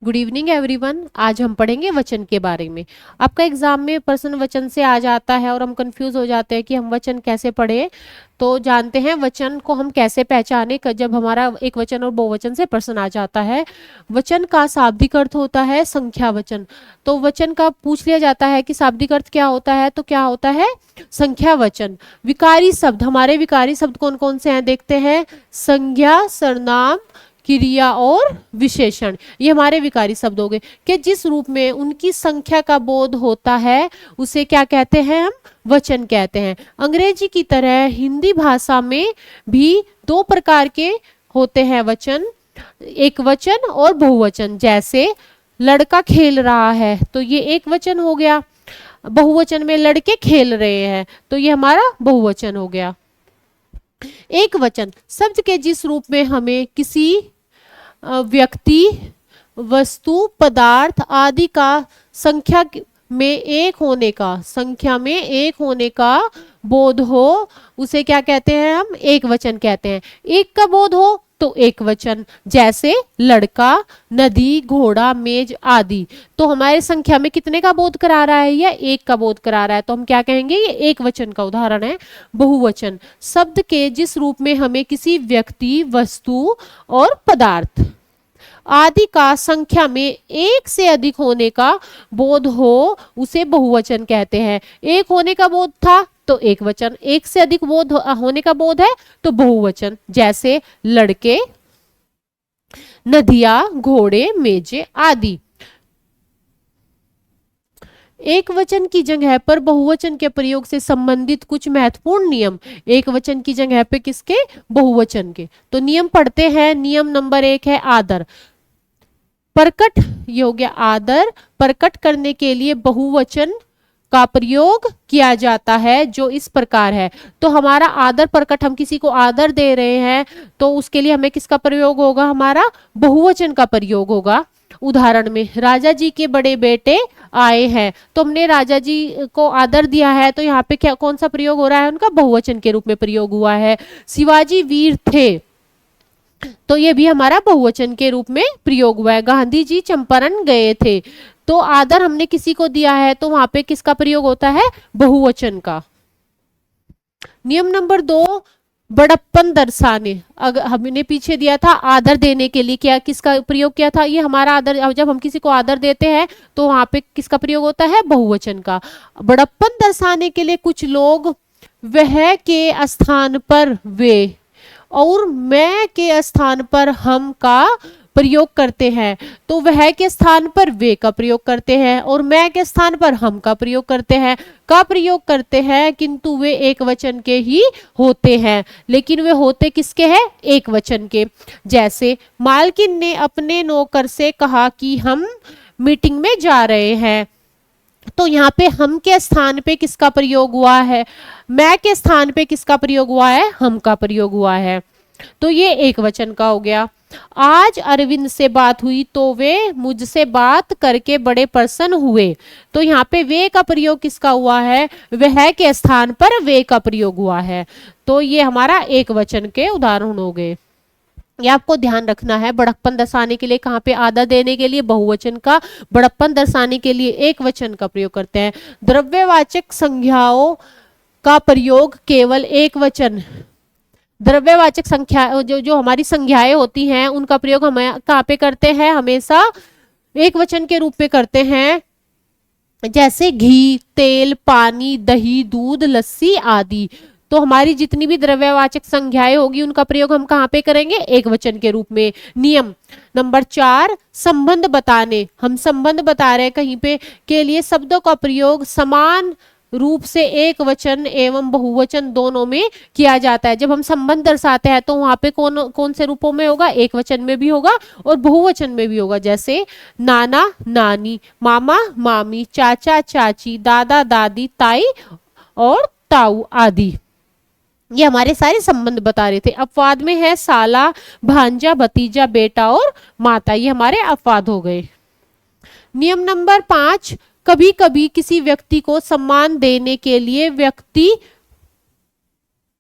Good evening everyone. आज हम पढ़ेंगे वचन के बारे में। आपका एग्जाम में प्रश्न वचन से आ जाता है और हम कंफ्यूज हो जाते हैं कि हम वचन कैसे पढ़े। तो जानते हैं वचन को हम कैसे पहचाने जब हमारा एक वचन और बहुवचन से प्रश्न आ जाता है। वचन का शाब्दिक अर्थ होता है संख्या वचन। तो वचन का पूछ लिया जाता है कि शाब्दिक अर्थ क्या होता है, तो क्या होता है संख्या वचन। विकारी शब्द, हमारे विकारी शब्द कौन कौन से हैं देखते हैं। संज्ञा, सर्वनाम, क्रिया और विशेषण, ये हमारे विकारी शब्द हो गए कि जिस रूप में उनकी संख्या का बोध होता है उसे क्या कहते हैं, हम वचन कहते हैं। अंग्रेजी की तरह हिंदी भाषा में भी दो प्रकार के होते हैं वचन, एक वचन और बहुवचन। जैसे लड़का खेल रहा है तो ये एक वचन हो गया, बहुवचन में लड़के खेल रहे हैं तो ये हमारा बहुवचन हो गया। एक वचन शब्द के जिस रूप में हमें किसी व्यक्ति, वस्तु, पदार्थ आदि का संख्या में एक होने का बोध हो उसे क्या कहते हैं, हम एक वचन कहते हैं। एक का बोध हो तो एक वचन, जैसे लड़का, नदी, घोड़ा, मेज आदि। तो हमारे संख्या में कितने का बोध करा रहा है, या एक का बोध करा रहा है, तो हम क्या कहेंगे, ये एक वचन का उदाहरण है। बहुवचन शब्द के जिस रूप में हमें किसी व्यक्ति, वस्तु और पदार्थ आदि का संख्या में एक से अधिक होने का बोध हो उसे बहुवचन कहते हैं। एक होने का बोध था तो एक वचन, एक से अधिक बोध होने का बोध है तो बहुवचन, जैसे लड़के, नदियां, घोड़े, मेजे आदि। एक वचन की जगह पर बहुवचन के प्रयोग से संबंधित कुछ महत्वपूर्ण नियम। एक वचन की जगह पे किसके, बहुवचन के। तो नियम पढ़ते हैं। नियम नंबर 1 है आदर। प्रकट, ये हो गया आदर, प्रकट करने के लिए बहुवचन का प्रयोग किया जाता है जो इस प्रकार है। तो हमारा आदर प्रकट, हम किसी को आदर दे रहे हैं तो उसके लिए हमें किसका प्रयोग होगा, हमारा बहुवचन का प्रयोग होगा। उदाहरण में राजा जी के बड़े बेटे आए हैं तो हमने राजा जी को आदर दिया है, तो यहाँ पे क्या कौन सा प्रयोग हो रहा है, उनका बहुवचन के रूप में प्रयोग हुआ है। शिवाजी वीर थे तो ये भी हमारा बहुवचन के रूप में प्रयोग हुआ है। गांधी जी चंपारण गए थे तो आदर हमने किसी को दिया है तो वहां पे किसका प्रयोग होता है, बहुवचन का। नियम नंबर 2, बड़प्पन दर्शाने। अगर हमने पीछे दिया था आदर देने के लिए, क्या किसका प्रयोग किया था, ये हमारा आदर, जब हम किसी को आदर देते हैं तो वहां पे किसका प्रयोग होता है, बहुवचन का। बड़प्पन दर्शाने के लिए कुछ लोग वह के स्थान पर वे और मैं के स्थान पर हम का प्रयोग करते हैं। तो वह के स्थान पर वे का प्रयोग करते हैं और मैं के स्थान पर हम का प्रयोग करते हैं। का प्रयोग करते हैं किंतु वे एक वचन के ही होते हैं, लेकिन वे होते किसके हैं, एक वचन के। जैसे मालकिन ने अपने नौकर से कहा कि हम मीटिंग में जा रहे हैं, तो यहाँ पे हम के स्थान पे किसका प्रयोग हुआ है, मैं के स्थान पे किसका प्रयोग हुआ है, हम का प्रयोग हुआ है। तो ये एक वचन का हो गया। आज अरविंद से बात हुई तो वे मुझसे बात करके बड़े प्रसन्न हुए। तो यहाँ पे वे का प्रयोग किसका हुआ है, वह के स्थान पर वे का प्रयोग हुआ है। तो ये हमारा एक वचन के उदाहरण हो गए। ये आपको ध्यान रखना है। बड़प्पन दर्शाने के लिए कहाँ पे आदर देने के लिए बहुवचन का, बड़प्पन दर्शाने के लिए एक वचन का प्रयोग करते हैं। द्रव्यवाचक संज्ञाओं का प्रयोग केवल एक वचन, द्रव्यवाचक संख्या जो हमारी संज्ञाएं होती हैं उनका प्रयोग हम कहाँ पे करते हैं, हमेशा एक वचन के रूप में करते हैं। जैसे घी, तेल, पानी, दही, दूध, लस्सी आदि। तो हमारी जितनी भी द्रव्यवाचक संज्ञाएं होगी उनका प्रयोग हम कहाँ पे करेंगे, एक वचन के रूप में। नियम नंबर 4, संबंध बताने। हम संबंध बता रहे हैं कहीं पे के लिए शब्दों का प्रयोग समान रूप से एक वचन एवं बहुवचन दोनों में किया जाता है। जब हम संबंध दर्शाते हैं तो वहां पे कौन कौन से रूपों में होगा, एक वचन में भी होगा और बहुवचन में भी होगा। जैसे नाना नानी, मामा मामी, चाचा चाची, दादा दादी, ताई और ताऊ आदि। ये हमारे सारे संबंध बता रहे थे। अपवाद में है साला, भांजा, भतीजा, बेटा और माता, ये हमारे अपवाद हो गए। नियम नंबर 5, कभी कभी किसी व्यक्ति को सम्मान देने के लिए व्यक्ति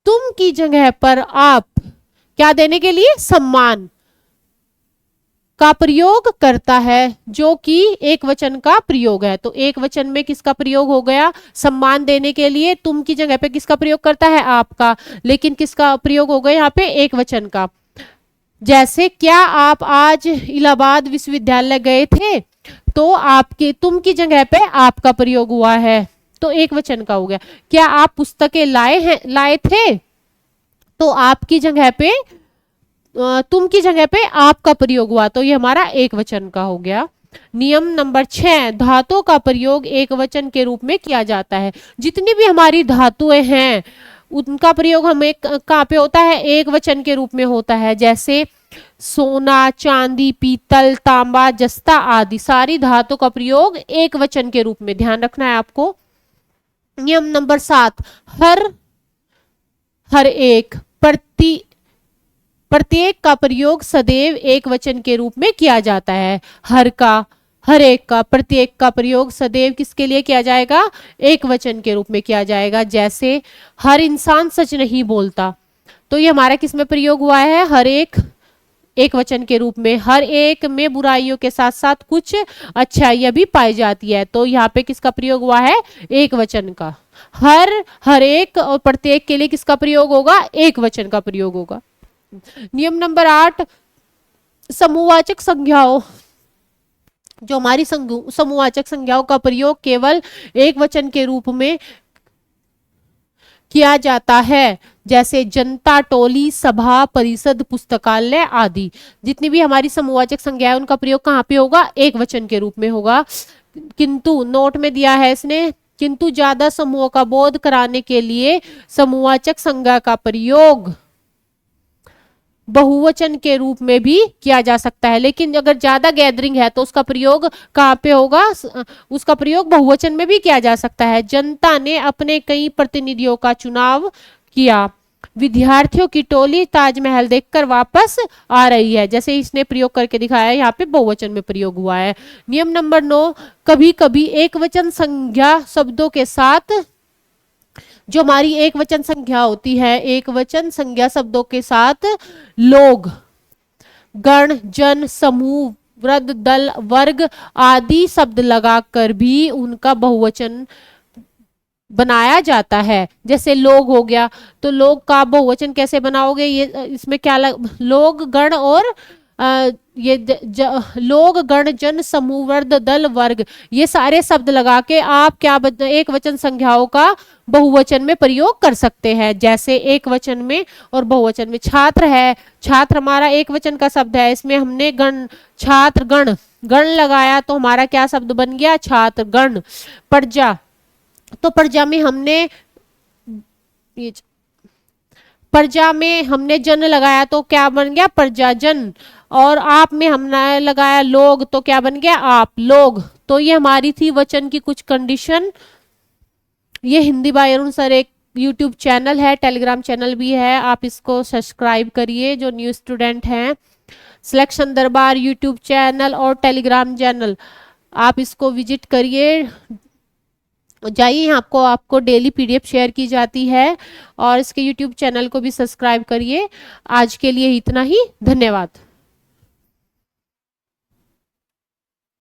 तुम की जगह पर आप, क्या देने के लिए, सम्मान, का प्रयोग करता है, जो कि एक वचन का प्रयोग है। तो एक वचन में किसका प्रयोग हो गया, सम्मान देने के लिए तुम की जगह पे किसका प्रयोग करता है, आपका, लेकिन किसका प्रयोग हो गया यहाँ पे, एक वचन का। जैसे क्या आप आज इलाहाबाद विश्वविद्यालय गए थे, तो आपके तुम की जगह पे आपका प्रयोग हुआ है, तो एक वचन का हो गया। क्या आप पुस्तकें लाए थे, तो आपकी जगह पे तुम की जगह पे आपका प्रयोग हुआ, तो ये हमारा एक वचन का हो गया। नियम नंबर 6, धातुओं का प्रयोग एक वचन के रूप में किया जाता है। जितनी भी हमारी धातुएं हैं उनका प्रयोग हमें कहाँ पे होता है, एक वचन के रूप में होता है। जैसे सोना, चांदी, पीतल, तांबा, जस्ता आदि सारी धातुओं का प्रयोग एक वचन के रूप में, ध्यान रखना है आपको। नियम नंबर 7, हर एक, प्रत्येक का प्रयोग सदैव एक वचन के रूप में किया जाता है। हर का, हर एक का, प्रत्येक का प्रयोग सदैव किसके लिए किया जाएगा, एक वचन के रूप में किया जाएगा। जैसे हर इंसान सच नहीं बोलता, तो ये हमारा किस में प्रयोग हुआ है, हर एक वचन के रूप में। हर एक में बुराइयों के साथ साथ कुछ अच्छाइयां भी पाई जाती है, तो यहाँ पे किसका प्रयोग हुआ है, एक वचन का। हर एक और प्रत्येक के लिए किसका प्रयोग होगा, एक वचन का प्रयोग होगा। नियम नंबर 8, समूहवाचक संज्ञाओं, जो हमारी समूहवाचक संज्ञाओं का प्रयोग केवल एक वचन के रूप में किया जाता है। जैसे जनता, टोली, सभा, परिषद, पुस्तकालय आदि। जितनी भी हमारी समूहवाचक संज्ञा है उनका प्रयोग कहाँ पे होगा, एक वचन के रूप में होगा। किंतु नोट में दिया है इसने, किंतु ज्यादा समूहों का बोध कराने के लिए समूहवाचक संज्ञा का प्रयोग बहुवचन के रूप में भी किया जा सकता है। लेकिन अगर ज्यादा गैदरिंग है तो उसका प्रयोग कहाँ पे होगा, उसका प्रयोग बहुवचन में भी किया जा सकता है। जनता ने अपने कई प्रतिनिधियों का चुनाव किया। विद्यार्थियों की टोली ताजमहल देखकर वापस आ रही है। जैसे इसने प्रयोग करके दिखाया है, यहाँ पे बहुवचन में प्रयोग हुआ है। नियम नंबर 9, कभी कभी एक वचन संज्ञा शब्दों के साथ, जो हमारी एक वचन संज्ञा होती है, एक वचन संज्ञा शब्दों के साथ लोग, गण, जन, समूह, वृद्ध, दल, वर्ग आदि शब्द लगाकर भी उनका बहुवचन बनाया जाता है। जैसे लोग हो गया, तो लोग का बहुवचन कैसे बनाओगे, ये इसमें क्या लोग, गण और लोग, गण, जन, समूह, वृद्ध, दल, वर्ग, ये सारे शब्द लगा के आप क्या एक वचन संज्ञाओं का बहुवचन में प्रयोग कर सकते हैं। जैसे एक वचन में और बहुवचन में, छात्र है, छात्र हमारा एक वचन का शब्द है, इसमें हमने गण, छात्र गण लगाया तो हमारा क्या शब्द बन गया, छात्र गण। प्रजा, तो प्रजा में हमने जन लगाया तो क्या बन गया, प्रजाजन। और आप में हमने लगाया लोग तो क्या बन गया, आप लोग। तो ये हमारी थी वचन की कुछ कंडीशन। ये हिंदी बाय अरुण सर एक यूट्यूब चैनल है, टेलीग्राम चैनल भी है, आप इसको सब्सक्राइब करिए जो न्यू स्टूडेंट हैं। सिलेक्शन दरबार यूट्यूब चैनल और टेलीग्राम चैनल, आप इसको विजिट करिए, जाइए, आपको डेली पीडीएफ शेयर की जाती है। और इसके यूट्यूब चैनल को भी सब्सक्राइब करिए। आज के लिए इतना ही, धन्यवाद।